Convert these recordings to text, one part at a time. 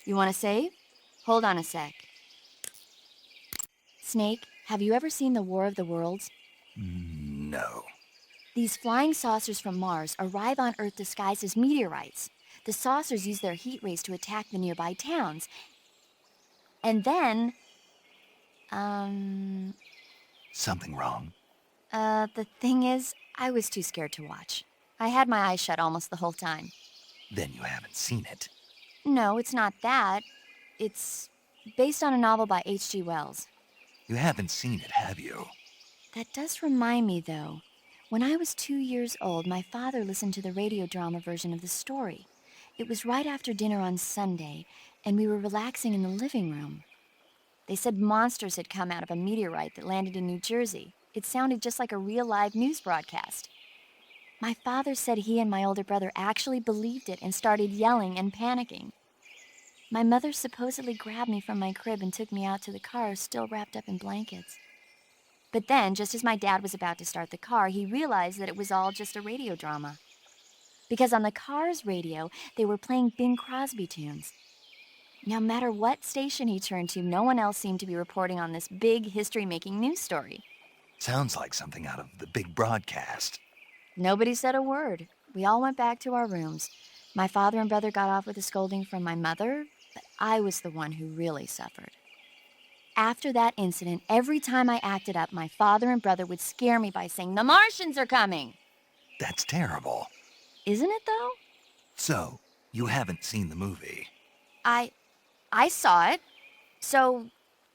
You want to save? Hold on a sec. Snake, have you ever seen the War of the Worlds? No. These flying saucers from Mars arrive on Earth disguised as meteorites. The saucers use their heat rays to attack the nearby towns. And then... Something wrong? The thing is, I was too scared to watch. I had my eyes shut almost the whole time. Then you haven't seen it. No, it's not that. It's based on a novel by H.G. Wells. You haven't seen it, have you? That does remind me, though. When I was 2 years old, my father listened to the radio drama version of the story. It was right after dinner on Sunday, and we were relaxing in the living room. They said monsters had come out of a meteorite that landed in New Jersey. It sounded just like a real live news broadcast. My father said he and my older brother actually believed it and started yelling and panicking. My mother supposedly grabbed me from my crib and took me out to the car, still wrapped up in blankets. But then, just as my dad was about to start the car, he realized that it was all just a radio drama. Because on the car's radio, they were playing Bing Crosby tunes. No matter what station he turned to, no one else seemed to be reporting on this big history-making news story. Sounds like something out of the big broadcast. Nobody said a word. We all went back to our rooms. My father and brother got off with a scolding from my mother, but I was the one who really suffered. After that incident, every time I acted up, my father and brother would scare me by saying, "The Martians are coming!" That's terrible. Isn't it, though? So, you haven't seen the movie? I saw it. So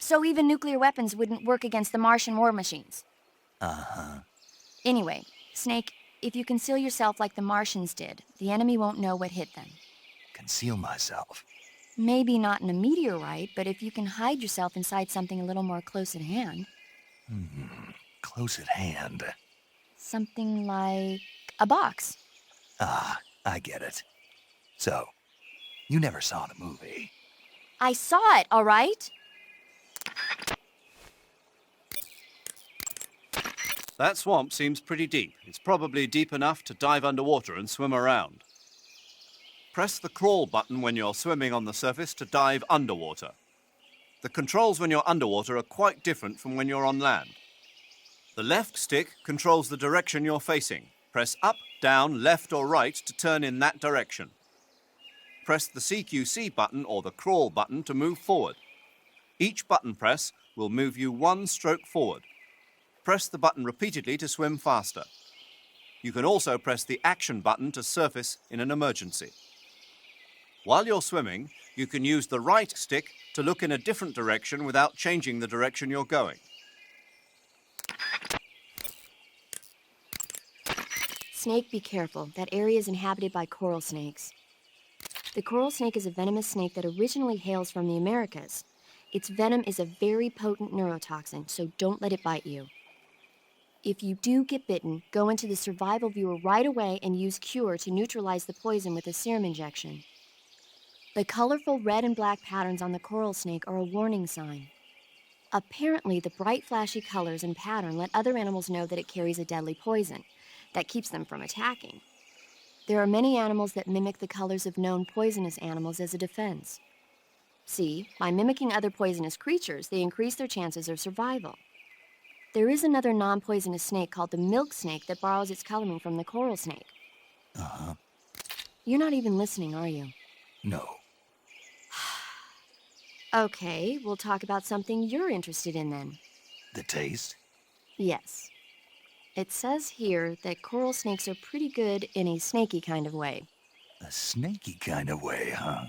even nuclear weapons wouldn't work against the Martian war machines. Uh-huh. Anyway, Snake, if you conceal yourself like the Martians did, the enemy won't know what hit them. Conceal myself? Maybe not in a meteorite, but if you can hide yourself inside something a little more close at hand. Close at hand. Something like a box. Ah, I get it. So, you never saw the movie? I saw it, all right? That swamp seems pretty deep. It's probably deep enough to dive underwater and swim around. Press the crawl button when you're swimming on the surface to dive underwater. The controls when you're underwater are quite different from when you're on land. The left stick controls the direction you're facing. Press up, down, left or right to turn in that direction. Press the CQC button or the crawl button to move forward. Each button press will move you one stroke forward. Press the button repeatedly to swim faster. You can also press the action button to surface in an emergency. While you're swimming, you can use the right stick to look in a different direction without changing the direction you're going. Snake, be careful. That area is inhabited by coral snakes. The coral snake is a venomous snake that originally hails from the Americas. Its venom is a very potent neurotoxin, so don't let it bite you. If you do get bitten, go into the survival viewer right away and use Cure to neutralize the poison with a serum injection. The colorful red and black patterns on the coral snake are a warning sign. Apparently, the bright flashy colors and pattern let other animals know that it carries a deadly poison that keeps them from attacking. There are many animals that mimic the colors of known poisonous animals as a defense. See, by mimicking other poisonous creatures, they increase their chances of survival. There is another non-poisonous snake called the milk snake that borrows its coloring from the coral snake. Uh-huh. You're not even listening, are you? No. Okay, we'll talk about something you're interested in then. The taste? Yes. It says here that coral snakes are pretty good in a snaky kind of way. A snaky kind of way, huh?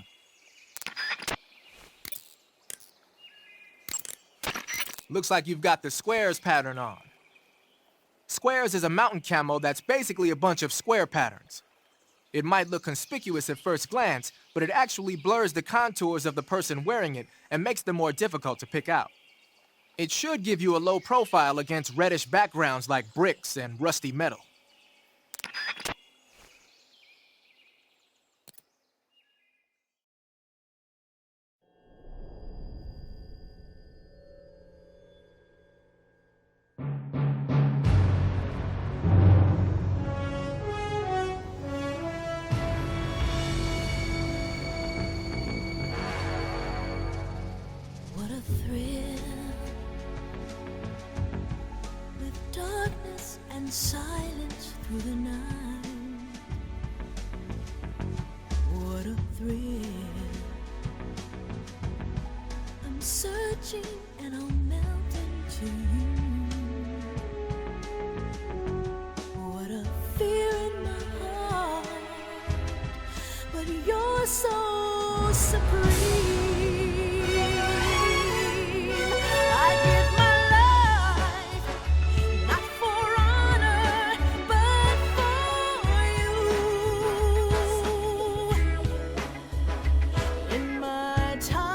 Looks like you've got the squares pattern on. Squares is a mountain camo that's basically a bunch of square patterns. It might look conspicuous at first glance, but it actually blurs the contours of the person wearing it and makes them more difficult to pick out. It should give you a low profile against reddish backgrounds like bricks and rusty metal. and silence through the night. What a thrill. I'm searching and I'll melt into you. What a fear in my heart, but you're so supreme. I give my life, not for honor, but for you. In my time,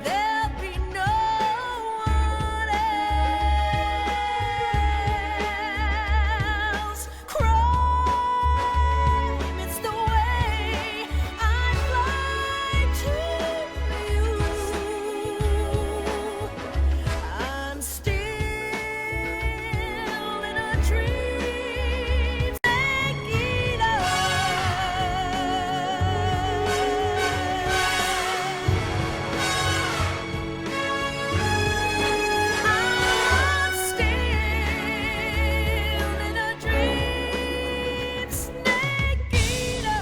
there'll be no one else. Crime, it's the way I fly to you. I'm still in a dream, snake eater. I'm still in a dream, snake eater.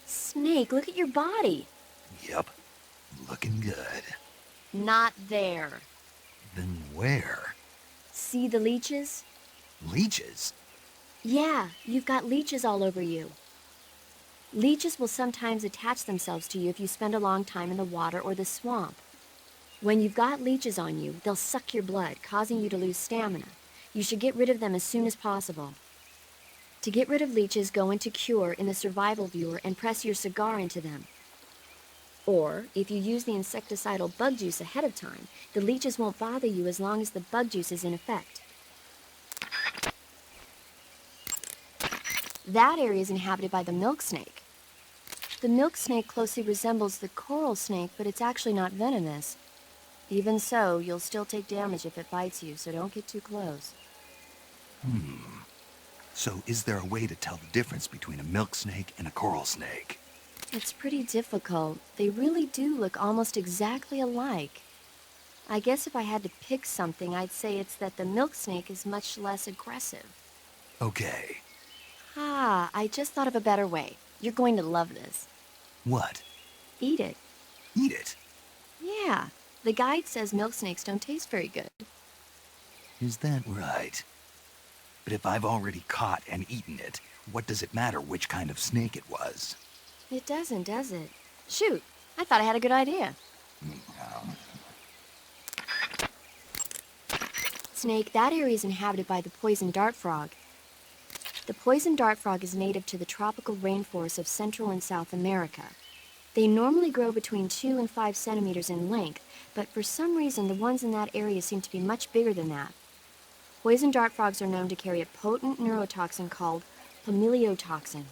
Snake, look at your body. Yep. Looking good. Not there. Then where? See the leeches? Leeches? Yeah, you've got leeches all over you. Leeches will sometimes attach themselves to you if you spend a long time in the water or the swamp. When you've got leeches on you, they'll suck your blood, causing you to lose stamina. You should get rid of them as soon as possible. To get rid of leeches, go into Cure in the survival viewer and press your cigar into them. Or, if you use the insecticidal bug juice ahead of time, the leeches won't bother you as long as the bug juice is in effect. That area is inhabited by the milk snake. The milk snake closely resembles the coral snake, but it's actually not venomous. Even so, you'll still take damage if it bites you, so don't get too close. So is there a way to tell the difference between a milk snake and a coral snake? It's pretty difficult. They really do look almost exactly alike. I guess if I had to pick something, I'd say it's that the milk snake is much less aggressive. Okay. Ah, I just thought of a better way. You're going to love this. What? Eat it. Eat it? Yeah, the guide says milk snakes don't taste very good. Is that right? But if I've already caught and eaten it, what does it matter which kind of snake it was? It doesn't, does it? Shoot, I thought I had a good idea. Snake, that area is inhabited by the poison dart frog. The poison dart frog is native to the tropical rainforests of Central and South America. They normally grow between 2 and 5 centimeters in length, but for some reason the ones in that area seem to be much bigger than that. Poison dart frogs are known to carry a potent neurotoxin called pamiliotoxin.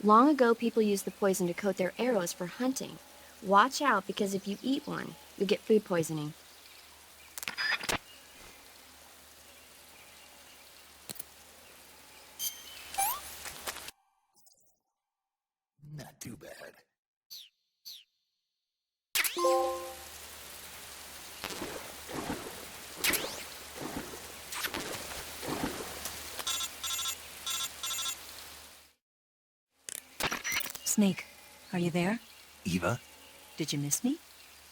Long ago, people used the poison to coat their arrows for hunting. Watch out, because if you eat one, you'll get food poisoning. Snake, are you there? Eva, Did you miss me?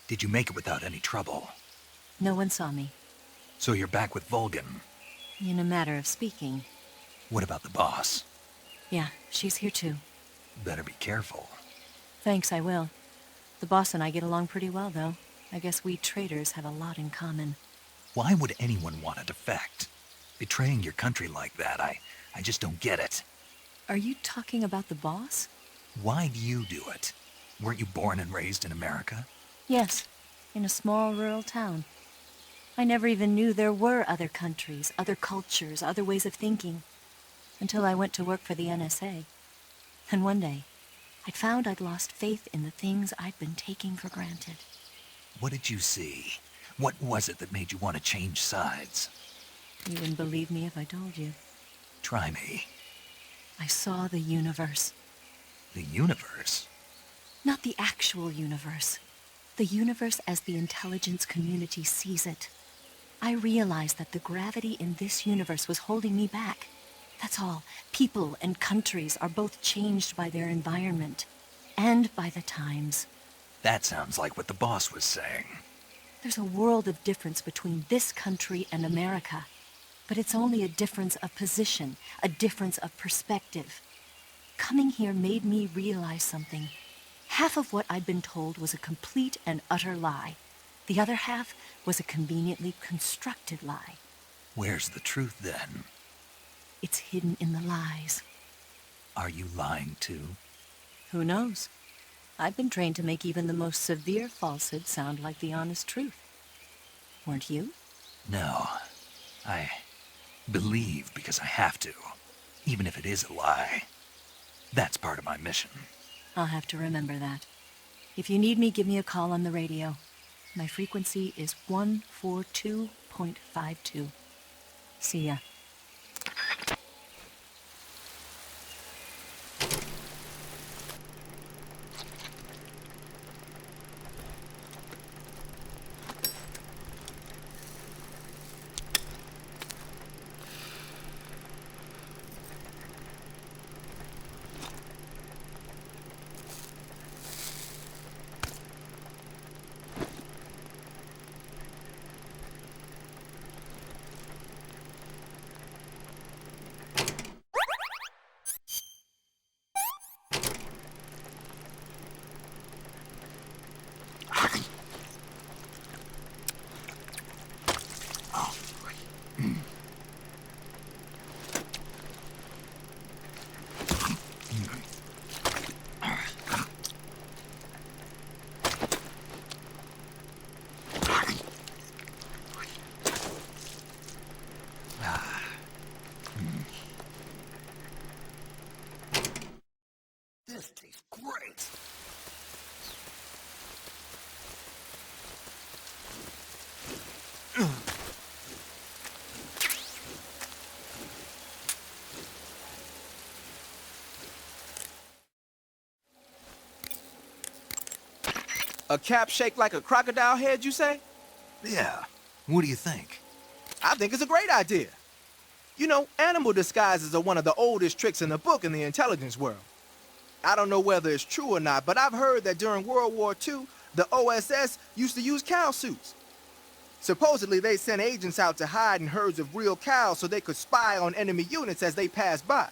did you make it without any trouble? No one saw me. So you're back with Vulcan. In a matter of speaking. What about the boss? Yeah, she's here too. Better be careful. Thanks, I will. The boss and I get along pretty well, though. I guess we traitors have a lot in common. Why would anyone want to defect? Betraying your country like that, I just don't get it. Are you talking about the boss? Why do you do it? Weren't you born and raised in America? Yes, in a small rural town. I never even knew there were other countries, other cultures, other ways of thinking, until I went to work for the NSA. And one day, I'd found I'd lost faith in the things I'd been taking for granted. What did you see? What was it that made you want to change sides? You wouldn't believe me if I told you. Try me. I saw the universe. The universe? Not the actual universe. The universe as the intelligence community sees it. I realized that the gravity in this universe was holding me back. That's all. People and countries are both changed by their environment and by the times. That sounds like what the boss was saying. There's a world of difference between this country and America. But it's only a difference of position, a difference of perspective. Coming here made me realize something. Half of what I'd been told was a complete and utter lie. The other half was a conveniently constructed lie. Where's the truth then? It's hidden in the lies. Are you lying too? Who knows? I've been trained to make even the most severe falsehood sound like the honest truth. Weren't you? No. I believe because I have to, even if it is a lie. That's part of my mission. I'll have to remember that. If you need me, give me a call on the radio. My frequency is 142.52. See ya. This tastes great. A cap shaped like a crocodile head, you say? Yeah. What do you think? I think it's a great idea. You know, animal disguises are one of the oldest tricks in the book in the intelligence world. I don't know whether it's true or not, but I've heard that during World War II, the OSS used to use cow suits. Supposedly, they sent agents out to hide in herds of real cows so they could spy on enemy units as they passed by.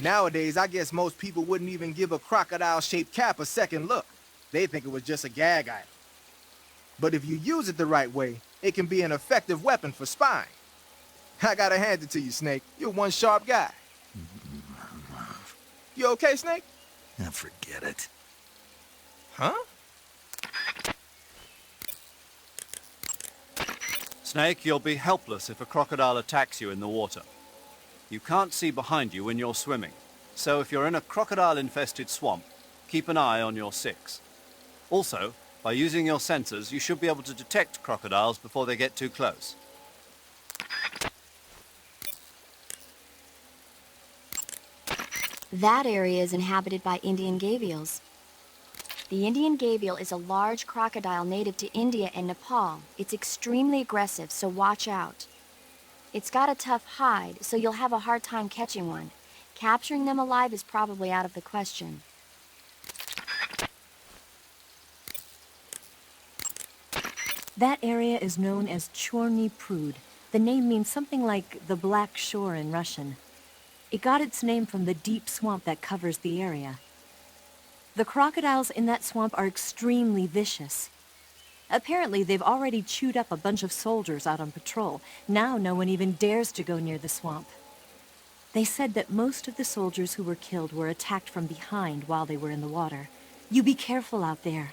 Nowadays, I guess most people wouldn't even give a crocodile-shaped cap a second look. They think it was just a gag item. But if you use it the right way, it can be an effective weapon for spying. I gotta hand it to you, Snake. You're one sharp guy. You okay, Snake? Now forget it. Huh? Snake, you'll be helpless if a crocodile attacks you in the water. You can't see behind you when you're swimming, so if you're in a crocodile-infested swamp, keep an eye on your six. Also, by using your sensors, you should be able to detect crocodiles before they get too close. That area is inhabited by Indian gavials. The Indian gavial is a large crocodile native to India and Nepal. It's extremely aggressive, so watch out. It's got a tough hide, so you'll have a hard time catching one. Capturing them alive is probably out of the question. That area is known as Chyornyj Prud. The name means something like the Black Shore in Russian. It got its name from the deep swamp that covers the area. The crocodiles in that swamp are extremely vicious. Apparently, they've already chewed up a bunch of soldiers out on patrol. Now no one even dares to go near the swamp. They said that most of the soldiers who were killed were attacked from behind while they were in the water. You be careful out there.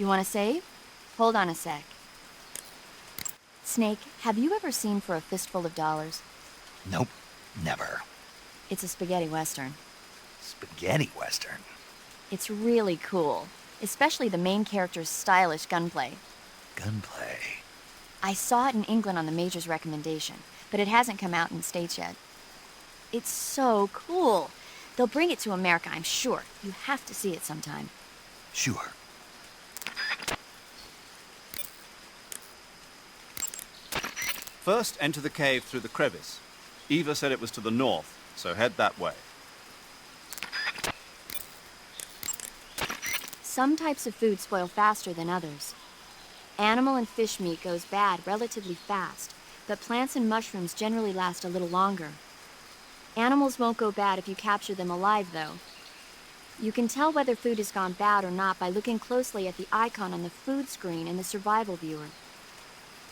You want to save? Hold on a sec. Snake, have you ever seen For a Fistful of Dollars? Nope, never. It's a spaghetti western. Spaghetti western. It's really cool, especially the main character's stylish gunplay. Gunplay. I saw it in England on the Major's recommendation, but it hasn't come out in the States yet. It's so cool. They'll bring it to America, I'm sure. You have to see it sometime. Sure. First, enter the cave through the crevice. Eva said it was to the north, so head that way. Some types of food spoil faster than others. Animal and fish meat goes bad relatively fast, but plants and mushrooms generally last a little longer. Animals won't go bad if you capture them alive, though. You can tell whether food has gone bad or not by looking closely at the icon on the food screen in the survival viewer.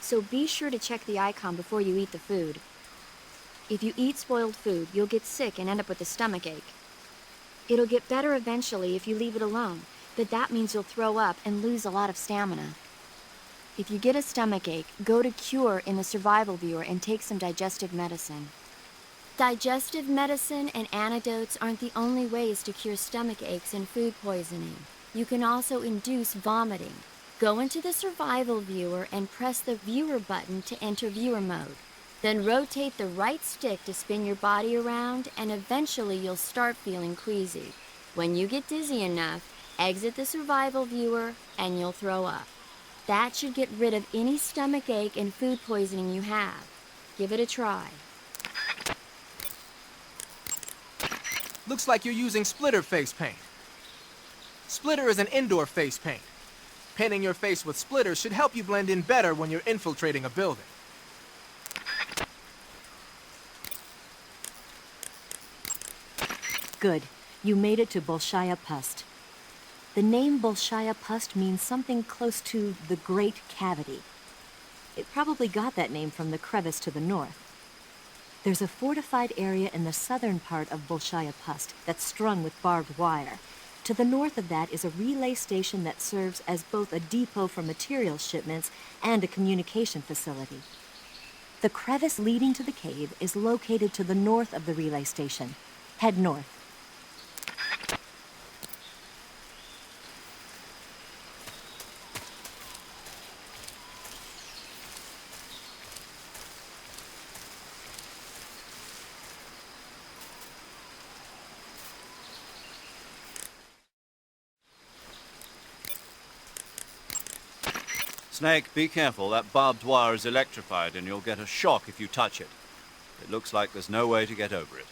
So be sure to check the icon before you eat the food. If you eat spoiled food, you'll get sick and end up with a stomachache. It'll get better eventually if you leave it alone, but that means you'll throw up and lose a lot of stamina. If you get a stomachache, go to Cure in the survival viewer and take some digestive medicine. Digestive medicine and antidotes aren't the only ways to cure stomach aches and food poisoning. You can also induce vomiting. Go into the survival viewer and press the viewer button to enter viewer mode. Then rotate the right stick to spin your body around, and eventually you'll start feeling queasy. When you get dizzy enough, exit the survival viewer and you'll throw up. That should get rid of any stomach ache and food poisoning you have. Give it a try. Looks like you're using splitter face paint. Splitter is an indoor face paint. Painting your face with splitter should help you blend in better when you're infiltrating a building. Good. You made it to Bolshaya Pust. The name Bolshaya Pust means something close to the Great Cavity. It probably got that name from the crevice to the north. There's a fortified area in the southern part of Bolshaya Pust that's strung with barbed wire. To the north of that is a relay station that serves as both a depot for material shipments and a communication facility. The crevice leading to the cave is located to the north of the relay station. Head north. Snake, be careful. That barbed wire is electrified and you'll get a shock if you touch it. It looks like there's no way to get over it.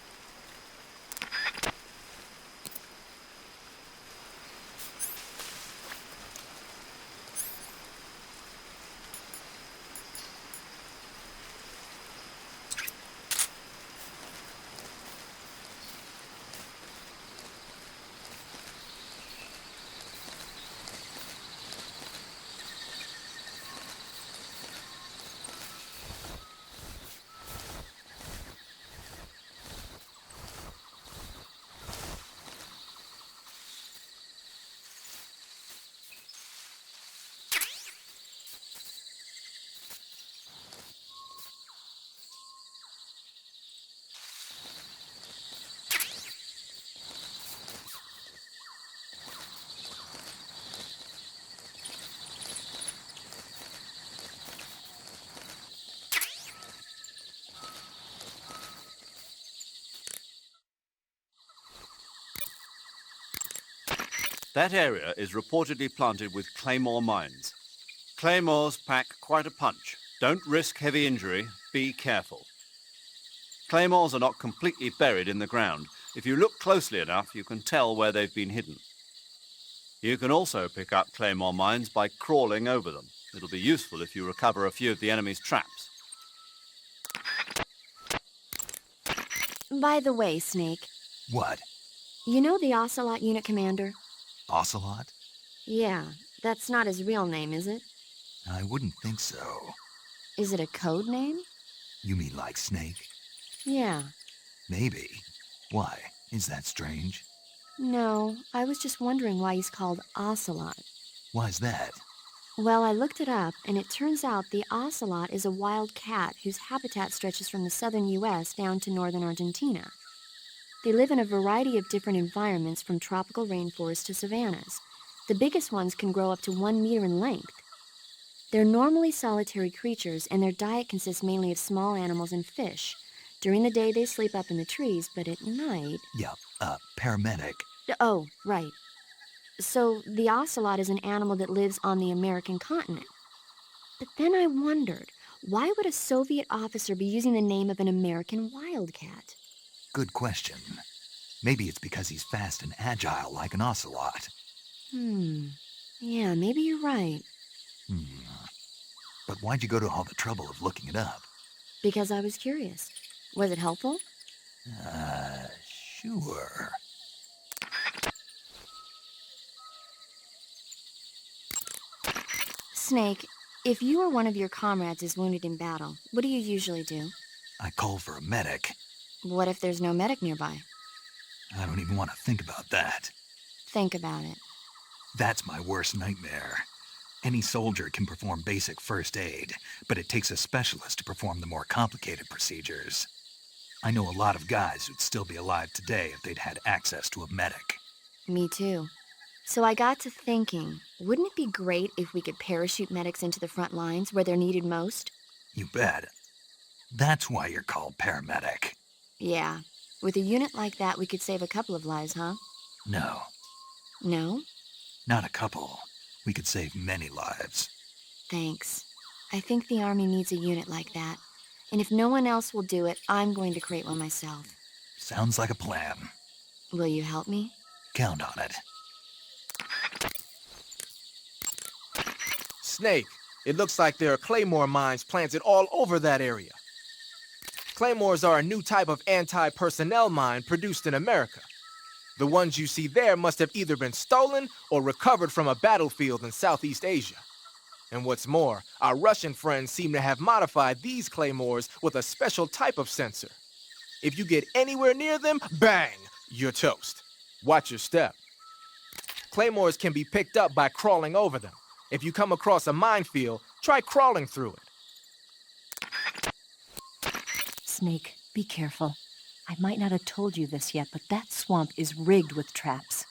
That area is reportedly planted with claymore mines. Claymores pack quite a punch. Don't risk heavy injury. Be careful. Claymores are not completely buried in the ground. If you look closely enough, you can tell where they've been hidden. You can also pick up claymore mines by crawling over them. It'll be useful if you recover a few of the enemy's traps. By the way, Snake, What? you know the Ocelot unit commander? Ocelot? Yeah, that's not his real name, is it? I wouldn't think so. Is it a code name? You mean like Snake? Yeah. Maybe. Why? Is that strange? No, I was just wondering why he's called Ocelot. Why's that? Well, I looked it up, and it turns out the ocelot is a wild cat whose habitat stretches from the southern U.S. down to northern Argentina. They live in a variety of different environments, from tropical rainforests to savannas. The biggest ones can grow up to 1 meter in length. They're normally solitary creatures, and their diet consists mainly of small animals and fish. During the day, they sleep up in the trees, but at night... Yeah, paramedic. Oh, right. So the ocelot is an animal that lives on the American continent. But then I wondered, why would a Soviet officer be using the name of an American wildcat? Good question. Maybe it's because he's fast and agile like an ocelot. Yeah, maybe you're right. But why'd you go to all the trouble of looking it up? Because I was curious. Was it helpful? Sure. Snake, if you or one of your comrades is wounded in battle, what do you usually do? I call for a medic. What if there's no medic nearby? I don't even want to think about that. Think about it. That's my worst nightmare. Any soldier can perform basic first aid, but it takes a specialist to perform the more complicated procedures. I know a lot of guys who'd still be alive today if they'd had access to a medic. Me too. So I got to thinking, wouldn't it be great if we could parachute medics into the front lines where they're needed most? You bet. That's why you're called paramedic. Yeah. With a unit like that, we could save a couple of lives, huh? No, No? not a couple. We could save many lives. Thanks. I think the Army needs a unit like that. And if no one else will do it, I'm going to create one myself. Sounds like a plan. Will you help me? Count on it. Snake, it looks like there are claymore mines planted all over that area. Claymores are a new type of anti-personnel mine produced in America. The ones you see there must have either been stolen or recovered from a battlefield in Southeast Asia. And what's more, our Russian friends seem to have modified these claymores with a special type of sensor. If you get anywhere near them, bang, you're toast. Watch your step. Claymores can be picked up by crawling over them. If you come across a minefield, try crawling through it. Snake, be careful. I might not have told you this yet, but that swamp is rigged with traps.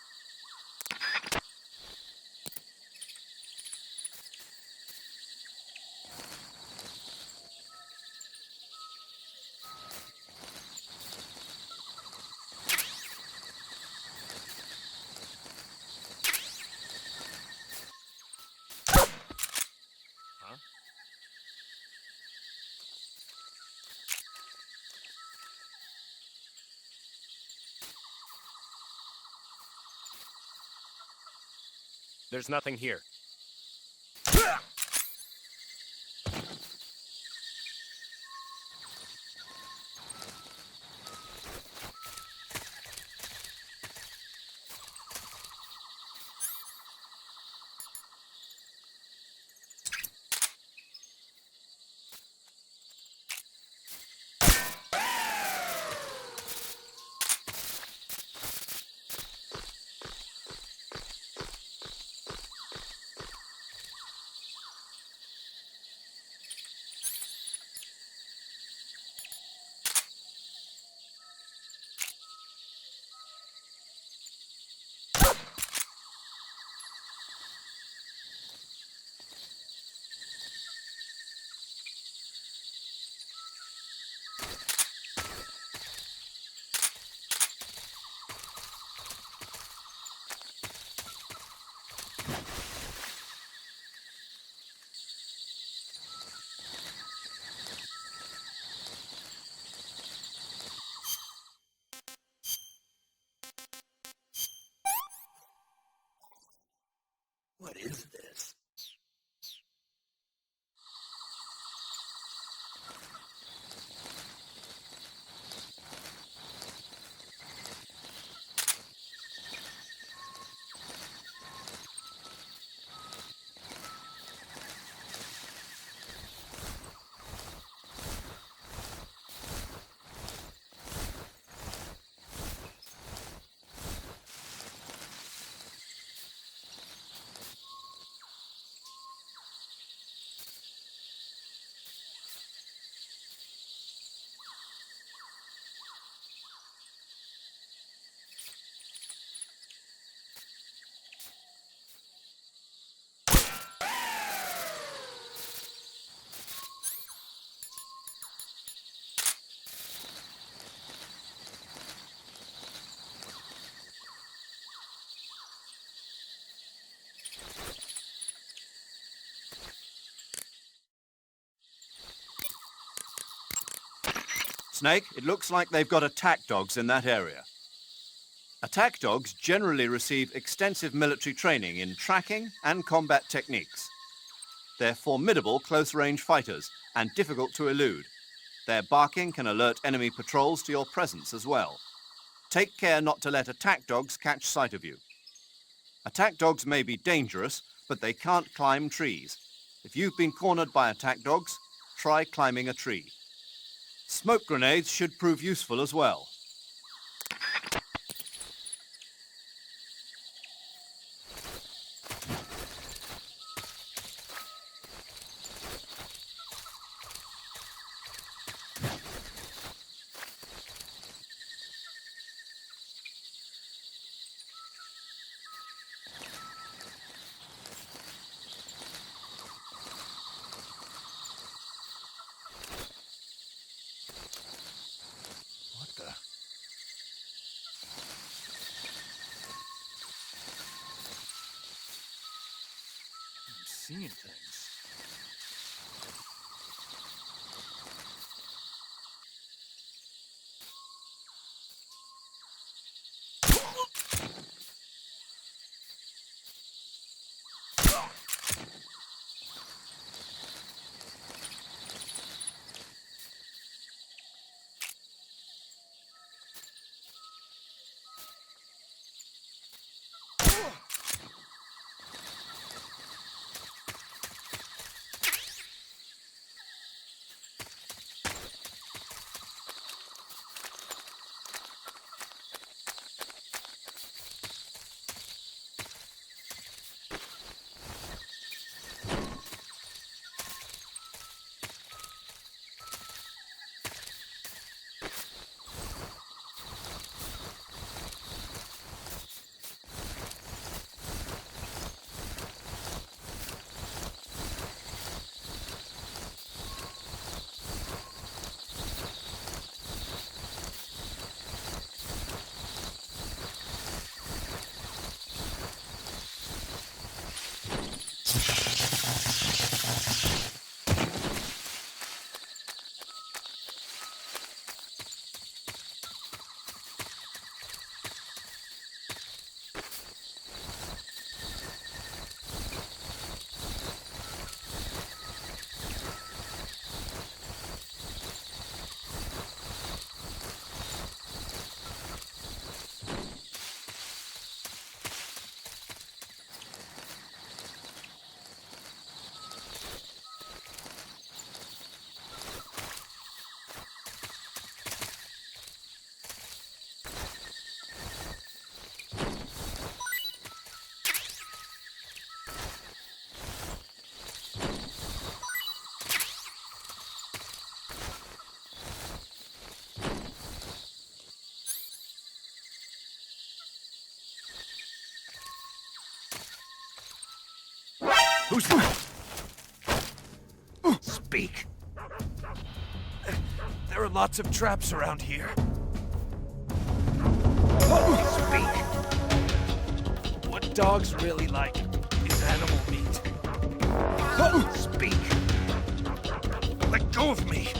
There's nothing here. Snake, it looks like they've got attack dogs in that area. Attack dogs generally receive extensive military training in tracking and combat techniques. They're formidable close-range fighters and difficult to elude. Their barking can alert enemy patrols to your presence as well. Take care not to let attack dogs catch sight of you. Attack dogs may be dangerous, but they can't climb trees. If you've been cornered by attack dogs, try climbing a tree. Smoke grenades should prove useful as well. What the? I'm seeing things. Who's that? Speak. There are lots of traps around here. Speak. What dogs really like is animal meat. Speak. Let go of me.